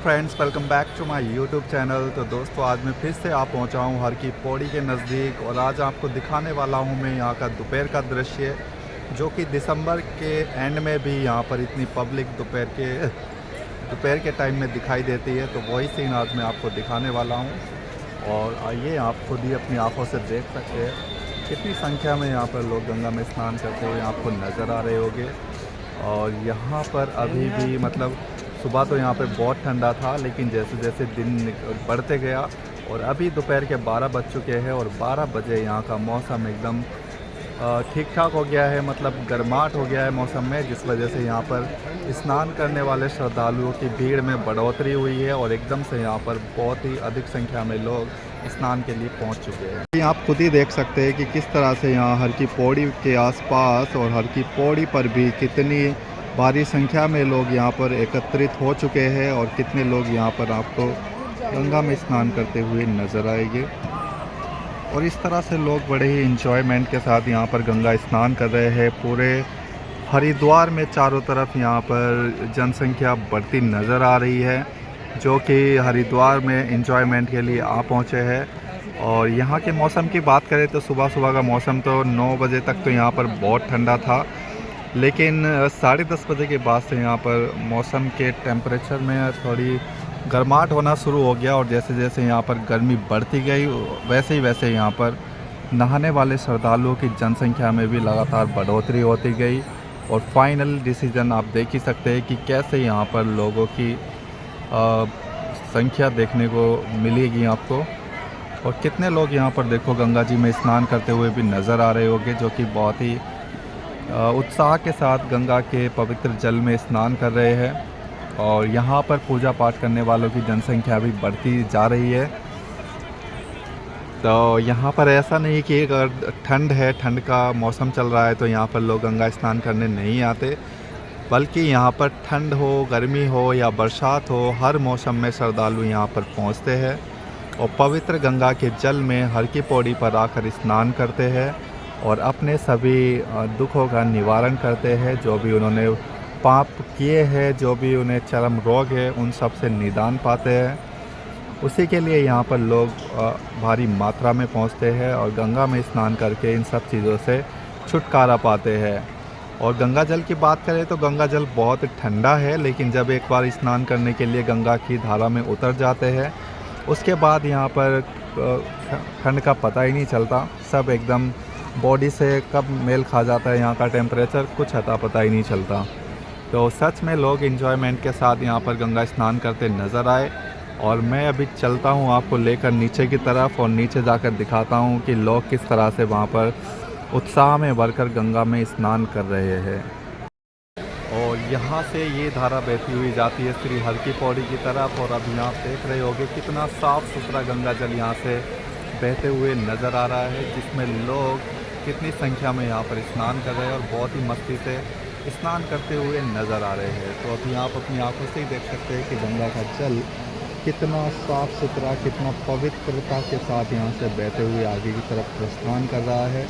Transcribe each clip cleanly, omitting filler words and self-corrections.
Friends, welcome back to my YouTube channel. तो दोस्तों, आज मैं फिर से आप पहुंचा हूं हर की पौड़ी के नज़दीक और आज आपको दिखाने वाला हूं मैं यहां का दोपहर का दृश्य, जो कि दिसंबर के एंड में भी यहां पर इतनी पब्लिक दोपहर के टाइम में दिखाई देती है। तो वही सीन आज मैं आपको दिखाने वाला हूं और आइए आप खुद ही अपनी आँखों से देख सकते हैं कितनी संख्या में यहाँ पर लोग गंगा में स्नान करते हुए आपको नज़र आ रहे होंगे। और यहाँ पर अभी भी मतलब सुबह तो यहाँ पे बहुत ठंडा था, लेकिन जैसे जैसे दिन बढ़ते गया और अभी दोपहर के 12 बज चुके हैं और 12 बजे यहाँ का मौसम एकदम ठीक ठाक हो गया है, मतलब गर्माहट हो गया है मौसम में, जिस वजह से यहाँ पर स्नान करने वाले श्रद्धालुओं की भीड़ में बढ़ोतरी हुई है और एकदम से यहाँ पर बहुत ही अधिक संख्या में लोग स्नान के लिए पहुँच चुके हैं। आप खुद ही देख सकते हैं कि किस तरह से यहाँ हर की पौड़ी के आसपास और हर की पौड़ी पर भी कितनी भारी संख्या में लोग यहाँ पर एकत्रित हो चुके हैं और कितने लोग यहाँ पर आपको गंगा में स्नान करते हुए नज़र आएंगे। और इस तरह से लोग बड़े ही इंजॉयमेंट के साथ यहाँ पर गंगा स्नान कर रहे हैं। पूरे हरिद्वार में चारों तरफ यहाँ पर जनसंख्या बढ़ती नज़र आ रही है, जो कि हरिद्वार में इंजॉयमेंट के लिए आ पहुँचे हैं। और यहाँ के मौसम की बात करें तो सुबह सुबह का मौसम तो 9 बजे तक तो यहाँ पर बहुत ठंडा था, लेकिन 10:30 बजे के बाद से यहाँ पर मौसम के टेम्परेचर में थोड़ी गर्माहट होना शुरू हो गया। और जैसे जैसे यहाँ पर गर्मी बढ़ती गई वैसे यहाँ पर नहाने वाले श्रद्धालुओं की जनसंख्या में भी लगातार बढ़ोतरी होती गई। और फाइनल डिसीजन आप देख ही सकते हैं कि कैसे यहाँ पर लोगों की संख्या देखने को मिलेगी आपको। और कितने लोग यहाँ पर देखो गंगा जी में स्नान करते हुए भी नज़र आ रहे होंगे, जो कि बहुत ही उत्साह के साथ गंगा के पवित्र जल में स्नान कर रहे हैं। और यहाँ पर पूजा पाठ करने वालों की जनसंख्या भी बढ़ती जा रही है। तो यहाँ पर ऐसा नहीं कि अगर ठंड है, ठंड का मौसम चल रहा है तो यहाँ पर लोग गंगा स्नान करने नहीं आते, बल्कि यहाँ पर ठंड हो, गर्मी हो या बरसात हो, हर मौसम में श्रद्धालु यहाँ पर पहुँचते हैं और पवित्र गंगा के जल में हर की पौड़ी पर आकर स्नान करते हैं और अपने सभी दुखों का निवारण करते हैं। जो भी उन्होंने पाप किए हैं, जो भी उन्हें चरम रोग है, उन सब से निदान पाते हैं। उसी के लिए यहाँ पर लोग भारी मात्रा में पहुँचते हैं और गंगा में स्नान करके इन सब चीज़ों से छुटकारा पाते हैं। और गंगा जल की बात करें तो गंगा जल बहुत ठंडा है, लेकिन जब एक बार स्नान करने के लिए गंगा की धारा में उतर जाते हैं, उसके बाद यहाँ पर ठंड का पता ही नहीं चलता। सब एकदम बॉडी से कब मेल खा जाता है यहाँ का टेम्परेचर, कुछ अता पता ही नहीं चलता। तो सच में लोग एंजॉयमेंट के साथ यहाँ पर गंगा स्नान करते नज़र आए। और मैं अभी चलता हूँ आपको लेकर नीचे की तरफ और नीचे जाकर दिखाता हूँ कि लोग किस तरह से वहाँ पर उत्साह में भरकर गंगा में स्नान कर रहे हैं। और यहाँ से ये धारा बहती हुई जाती है श्री हर की पौड़ी की तरफ। और अभी आप देख रहे होंगे कितना साफ़ सुथरा गंगा जल यहाँ से बहते हुए नज़र आ रहा है, जिसमें लोग कितनी संख्या में यहाँ पर स्नान कर रहे हैं और बहुत ही मस्ती से स्नान करते हुए नज़र आ रहे हैं। तो अभी आप अपनी आंखों से ही देख सकते हैं कि गंगा का जल कितना साफ़ सुथरा, कितना पवित्रता के साथ यहाँ से बहते हुए आगे की तरफ प्रस्थान कर रहा है।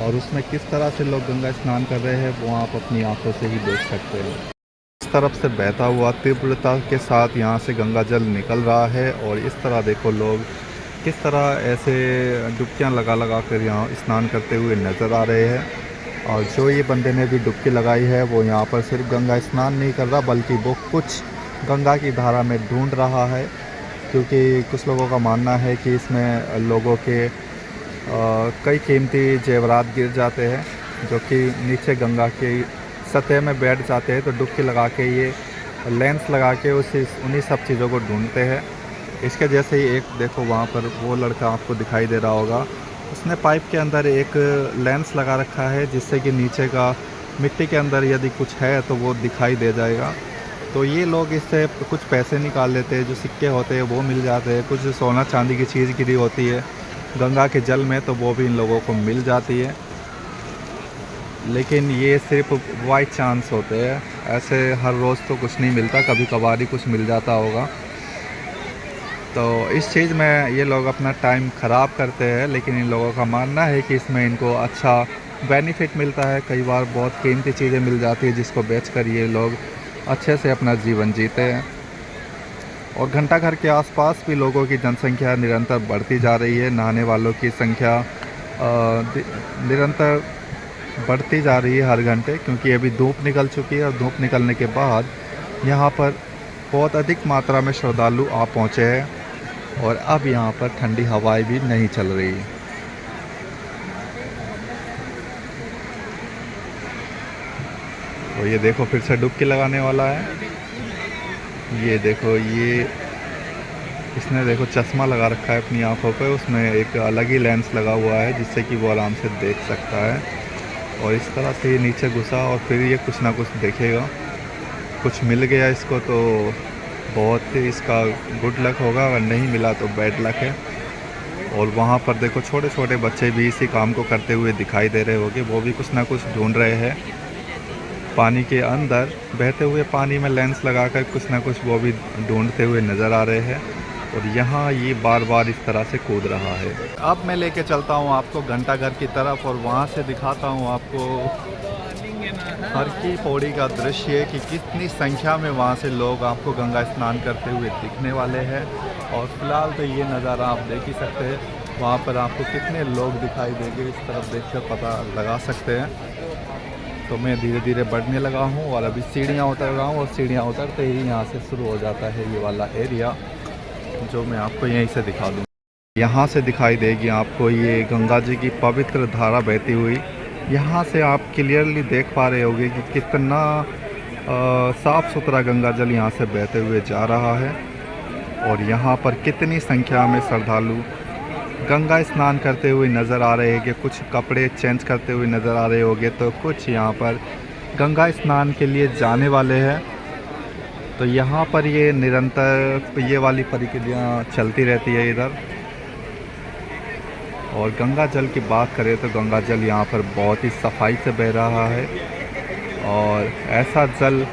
और उसमें किस तरह से लोग गंगा स्नान कर रहे हैं वो आप अपनी आंखों से ही देख सकते हैं। इस तरफ से बहता हुआ तीव्रता के साथ यहाँ से गंगा जल निकल रहा है और इस तरह देखो लोग किस तरह ऐसे डुबकियाँ लगा कर यहाँ स्नान करते हुए नज़र आ रहे हैं। और जो ये बंदे ने भी डुबकी लगाई है वो यहाँ पर सिर्फ गंगा स्नान नहीं कर रहा, बल्कि वो कुछ गंगा की धारा में ढूंढ रहा है, क्योंकि कुछ लोगों का मानना है कि इसमें लोगों के कई कीमती जेवरात गिर जाते हैं, जो कि नीचे गंगा की सतह में बैठ जाते हैं। तो डुबकी लगा के ये लेंस लगा के उन्हीं सब चीज़ों को ढूंढते हैं। इसके जैसे ही एक देखो वहाँ पर वो लड़का आपको दिखाई दे रहा होगा, उसने पाइप के अंदर एक लेंस लगा रखा है, जिससे कि नीचे का मिट्टी के अंदर यदि कुछ है तो वो दिखाई दे जाएगा। तो ये लोग इससे कुछ पैसे निकाल लेते हैं, जो सिक्के होते हैं वो मिल जाते हैं, कुछ सोना चांदी की चीज़ गिरी होती है गंगा के जल में तो वो भी इन लोगों को मिल जाती है। लेकिन ये सिर्फ बाई चांस होते हैं, ऐसे हर रोज़ तो कुछ नहीं मिलता, कभी कभार ही कुछ मिल जाता होगा। तो इस चीज़ में ये लोग अपना टाइम ख़राब करते हैं, लेकिन इन लोगों का मानना है कि इसमें इनको अच्छा बेनिफिट मिलता है। कई बार बहुत कीमती चीज़ें मिल जाती है जिसको बेचकर ये लोग अच्छे से अपना जीवन जीते हैं। और घंटाघर के आसपास भी लोगों की जनसंख्या निरंतर बढ़ती जा रही है। नहाने वालों की संख्या निरंतर बढ़ती जा रही है हर घंटे, क्योंकि अभी धूप निकल चुकी है और धूप निकलने के बाद यहाँ पर बहुत अधिक मात्रा में श्रद्धालु आ पहुँचे हैं और अब यहाँ पर ठंडी हवाएं भी नहीं चल रही। तो ये देखो फिर से डुबकी लगाने वाला है। ये देखो, ये इसने देखो चश्मा लगा रखा है अपनी आंखों पे, उसमें एक अलग ही लेंस लगा हुआ है जिससे कि वो आराम से देख सकता है। और इस तरह से ये नीचे घुसा और फिर ये कुछ ना कुछ देखेगा। कुछ मिल गया इसको तो बहुत ही इसका गुड लक होगा, अगर नहीं मिला तो बैड लक है। और वहाँ पर देखो छोटे छोटे बच्चे भी इसी काम को करते हुए दिखाई दे रहे होंगे, वो भी कुछ ना कुछ ढूंढ रहे हैं पानी के अंदर। बहते हुए पानी में लेंस लगाकर कुछ ना कुछ वो भी ढूंढते हुए नज़र आ रहे हैं। और यहाँ ये बार बार इस तरह से कूद रहा है। अब मैं लेके चलता हूँ आपको घंटाघर की तरफ और वहाँ से दिखाता हूँ आपको हर की पौड़ी का दृश्य कि कितनी संख्या में वहाँ से लोग आपको गंगा स्नान करते हुए दिखने वाले हैं। और फिलहाल तो ये नज़ारा आप देख ही सकते हैं, वहाँ पर आपको कितने लोग दिखाई देंगे इस तरफ देख कर पता लगा सकते हैं। तो मैं धीरे धीरे बढ़ने लगा हूँ और अभी सीढ़ियाँ उतर रहा हूँ और सीढ़ियाँ उतरते ही यहाँ से शुरू हो जाता है ये वाला एरिया, जो मैं आपको यहीं से दिखा दूँ। यहाँ से दिखाई देगी आपको ये गंगा जी की पवित्र धारा बहती हुई। यहाँ से आप क्लियरली देख पा रहे होंगे कि कितना साफ़ सुथरा गंगा जल यहाँ से बहते हुए जा रहा है। और यहाँ पर कितनी संख्या में श्रद्धालु गंगा स्नान करते हुए नज़र आ रहे हैं कि कुछ कपड़े चेंज करते हुए नज़र आ रहे होंगे, तो कुछ यहाँ पर गंगा स्नान के लिए जाने वाले हैं। तो यहाँ पर ये निरंतर ये वाली प्रक्रिया चलती रहती है इधर। और गंगा जल की बात करें तो गंगा जल यहाँ पर बहुत ही सफाई से बह रहा है और ऐसा जल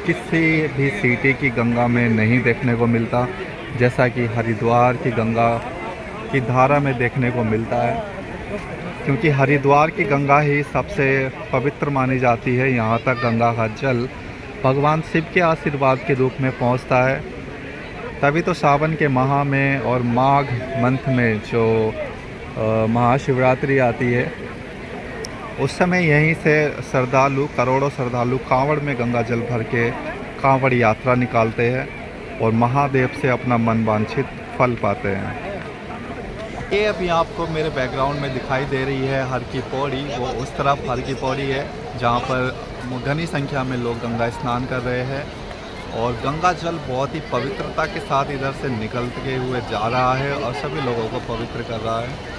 किसी भी सिटी की गंगा में नहीं देखने को मिलता, जैसा कि हरिद्वार की गंगा की धारा में देखने को मिलता है। क्योंकि हरिद्वार की गंगा ही सबसे पवित्र मानी जाती है। यहाँ तक गंगा का जल भगवान शिव के आशीर्वाद के रूप में पहुँचता है। तभी तो सावन के माह में और माघ मंथ में जो महाशिवरात्रि आती है, उस समय यहीं से श्रद्धालु करोड़ों श्रद्धालु कांवड़ में गंगा जल भर के कांवड़ यात्रा निकालते हैं और महादेव से अपना मन वांछित फल पाते हैं। ये अभी आपको मेरे बैकग्राउंड में दिखाई दे रही है हर की पौड़ी, वो उस तरफ हर की पौड़ी है जहाँ पर घनी संख्या में लोग गंगा स्नान कर रहे हैं। और गंगा जल बहुत ही पवित्रता के साथ इधर से निकलते हुए जा रहा है और सभी लोगों को पवित्र कर रहा है।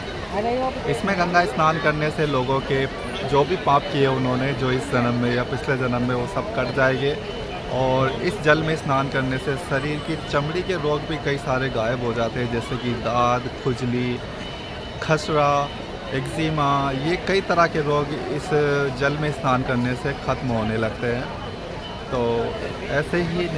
इसमें गंगा स्नान करने से लोगों के जो भी पाप किए उन्होंने, जो इस जन्म में या पिछले जन्म में, वो सब कट जाएंगे। और इस जल में स्नान करने से शरीर की चमड़ी के रोग भी कई सारे गायब हो जाते हैं, जैसे कि दाद, खुजली, खसरा, एक्जिमा, ये कई तरह के रोग इस जल में स्नान करने से ख़त्म होने लगते हैं। तो ऐसे ही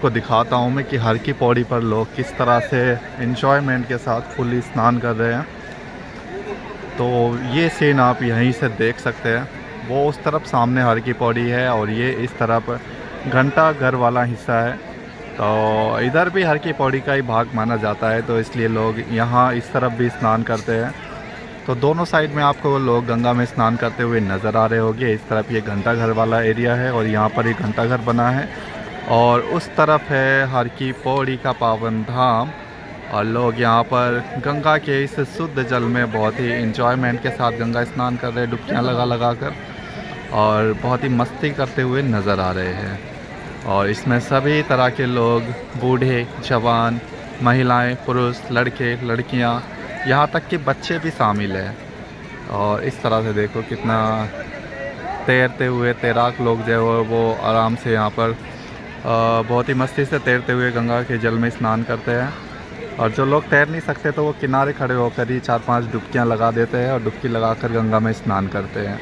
को दिखाता हूँ मैं कि हर की पौड़ी पर लोग किस तरह से एंजॉयमेंट के साथ फुली स्नान कर रहे हैं। तो ये सीन आप यहीं से देख सकते हैं। वो उस तरफ सामने हर की पौड़ी है और ये इस तरफ घंटा घर वाला हिस्सा है। तो इधर भी हर की पौड़ी का ही भाग माना जाता है, तो इसलिए लोग यहाँ इस तरफ भी स्नान करते हैं। तो दोनों साइड में आपको लोग गंगा में स्नान करते हुए नज़र आ रहे होंगे। इस तरफ ये घंटा घर वाला एरिया है और यहाँ पर एक घंटा घर बना है और उस तरफ है हर की पौड़ी का पावन धाम। और लोग यहाँ पर गंगा के इस शुद्ध जल में बहुत ही इंजॉयमेंट के साथ गंगा स्नान कर रहे हैं, डुबकियाँ लगा कर, और बहुत ही मस्ती करते हुए नज़र आ रहे हैं। और इसमें सभी तरह के लोग, बूढ़े, जवान, महिलाएं, पुरुष, लड़के, लड़कियां, यहाँ तक कि बच्चे भी शामिल हैं। और इस तरह से देखो कितना तैरते हुए तैराक लोग जो है वो आराम से यहाँ पर बहुत ही मस्ती से तैरते हुए गंगा के जल में स्नान करते हैं। और जो लोग तैर नहीं सकते तो वो किनारे खड़े होकर ही 4-5 डुबकियाँ लगा देते हैं और डुबकी लगाकर गंगा में स्नान करते हैं।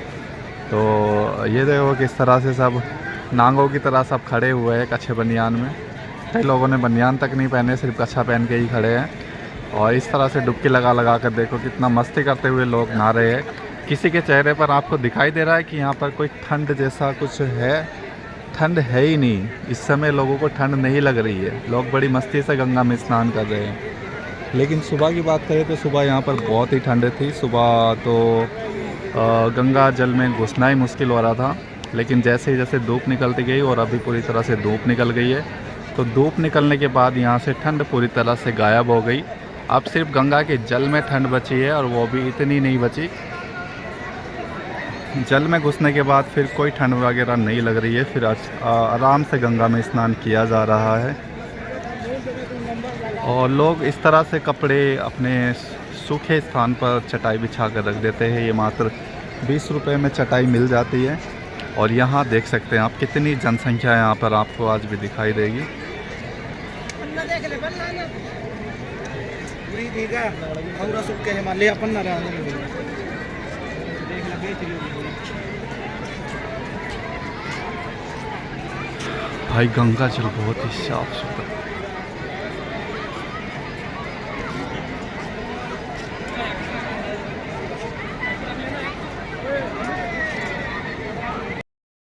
तो ये देखो किस तरह से सब नांगों की तरह सब खड़े हुए हैं कच्छे बनियान में। कई लोगों ने बनियान तक नहीं पहने, सिर्फ कच्छा पहन के ही खड़े हैं। और इस तरह से डुबकी लगा कर देखो कितना मस्ती करते हुए लोग नहा रहे हैं। किसी के चेहरे पर आपको दिखाई दे रहा है कि यहाँ पर कोई ठंड जैसा कुछ है? ठंड है ही नहीं। इस समय लोगों को ठंड नहीं लग रही है, लोग बड़ी मस्ती से गंगा में स्नान कर रहे हैं। लेकिन सुबह की बात करें तो सुबह यहाँ पर बहुत ही ठंड थी। सुबह तो गंगा जल में घुसना ही मुश्किल हो रहा था। लेकिन जैसे ही जैसे धूप निकलती गई, और अभी पूरी तरह से धूप निकल गई है, तो धूप निकलने के बाद यहाँ से ठंड पूरी तरह से गायब हो गई। अब सिर्फ गंगा के जल में ठंड बची है, और वो भी इतनी नहीं बची। जल में घुसने के बाद फिर कोई ठंड वगैरह नहीं लग रही है। फिर आराम से गंगा में स्नान किया जा रहा है। और लोग इस तरह से कपड़े अपने सूखे स्थान पर चटाई बिछा कर रख देते हैं। ये मात्र 20 रुपये में चटाई मिल जाती है। और यहाँ देख सकते हैं आप कितनी जनसंख्या यहाँ पर आपको आज भी दिखाई देगी। भाई गंगा जल बहुत ही साफ सुथरा।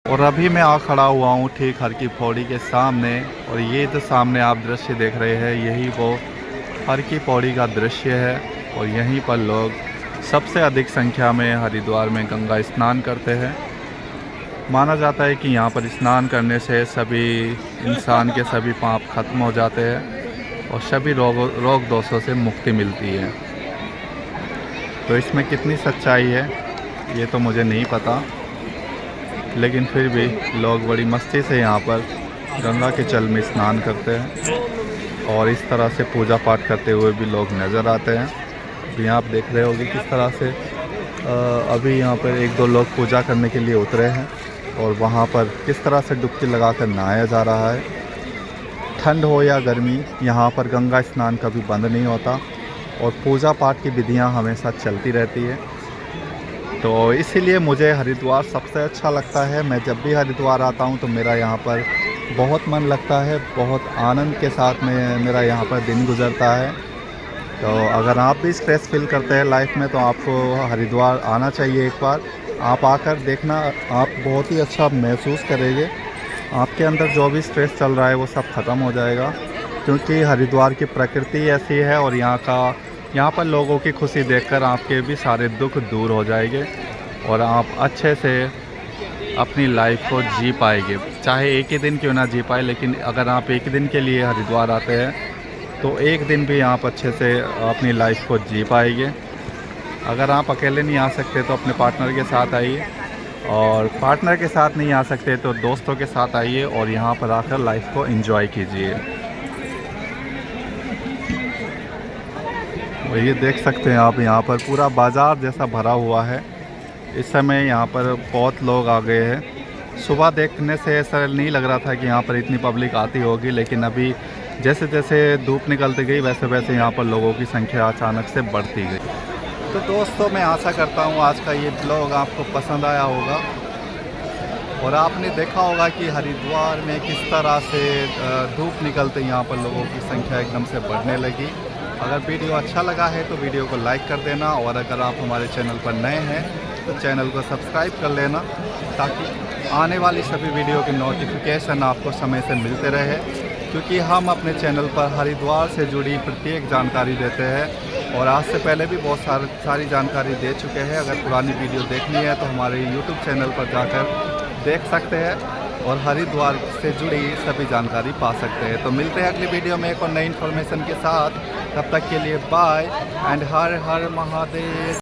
और अभी मैं आ खड़ा हुआ हूँ ठीक हर की पौड़ी के सामने। और ये जो सामने आप दृश्य देख रहे हैं, यही वो हर की पौड़ी का दृश्य है। और यहीं पर लोग सबसे अधिक संख्या में हरिद्वार में गंगा स्नान करते हैं। माना जाता है कि यहाँ पर स्नान करने से सभी इंसान के सभी पाप खत्म हो जाते हैं और सभी रोग दोषों से मुक्ति मिलती है। तो इसमें कितनी सच्चाई है ये तो मुझे नहीं पता, लेकिन फिर भी लोग बड़ी मस्ती से यहाँ पर गंगा के जल में स्नान करते हैं। और इस तरह से पूजा पाठ करते हुए भी लोग नज़र आते हैं। अभी आप देख रहे होंगे किस तरह से अभी यहाँ पर 1-2 लोग पूजा करने के लिए उतरे हैं। और वहाँ पर किस तरह से डुबकी लगाकर नहाया जा रहा है। ठंड हो या गर्मी, यहाँ पर गंगा स्नान कभी बंद नहीं होता और पूजा पाठ की विधियाँ हमेशा चलती रहती है। तो इसीलिए मुझे हरिद्वार सबसे अच्छा लगता है। मैं जब भी हरिद्वार आता हूँ तो मेरा यहाँ पर बहुत मन लगता है, बहुत आनंद के साथ में मेरा यहाँ पर दिन गुजरता है। तो अगर आप भी स्ट्रेस फील करते हैं लाइफ में तो आपको हरिद्वार आना चाहिए एक बार। आप आकर देखना, आप बहुत ही अच्छा महसूस करेंगे। आपके अंदर जो भी स्ट्रेस चल रहा है वो सब ख़त्म हो जाएगा, क्योंकि हरिद्वार की प्रकृति ऐसी है। और यहाँ पर लोगों की खुशी देखकर आपके भी सारे दुख दूर हो जाएंगे और आप अच्छे से अपनी लाइफ को जी पाएंगे। चाहे एक ही दिन क्यों ना जी पाए, लेकिन अगर आप एक दिन के लिए हरिद्वार आते हैं तो एक दिन भी आप अच्छे से अपनी लाइफ को जी पाएंगे। अगर आप अकेले नहीं आ सकते तो अपने पार्टनर के साथ आइए, और पार्टनर के साथ नहीं आ सकते तो दोस्तों के साथ आइए और यहाँ पर आकर लाइफ को एंजॉय कीजिए। और ये देख सकते हैं आप, यहाँ पर पूरा बाज़ार जैसा भरा हुआ है। इस समय यहाँ पर बहुत लोग आ गए हैं। सुबह देखने से ऐसा नहीं लग रहा था कि यहाँ पर इतनी पब्लिक आती होगी, लेकिन अभी जैसे जैसे धूप निकलती गई वैसे वैसे यहाँ पर लोगों की संख्या अचानक से बढ़ती गई। तो दोस्तों, मैं आशा करता हूँ आज का ये ब्लॉग आपको पसंद आया होगा और आपने देखा होगा कि हरिद्वार में किस तरह से धूप निकलते यहाँ पर लोगों की संख्या एकदम से बढ़ने लगी। अगर वीडियो अच्छा लगा है तो वीडियो को लाइक कर देना, और अगर आप हमारे चैनल पर नए हैं तो चैनल को सब्सक्राइब कर लेना, ताकि आने वाली सभी वीडियो की नोटिफिकेशन आपको समय से मिलते रहे। क्योंकि हम अपने चैनल पर हरिद्वार से जुड़ी प्रत्येक जानकारी देते हैं, और आज से पहले भी बहुत सारी जानकारी दे चुके हैं। अगर पुरानी वीडियो देखनी है तो हमारे YouTube चैनल पर जाकर देख सकते हैं। और हरिद्वार से जुड़ी सभी जानकारी पा सकते हैं। तो मिलते हैं अगली वीडियो में एक और नई इन्फॉर्मेशन के साथ। तब तक के लिए बाय एंड हर हर महादेव।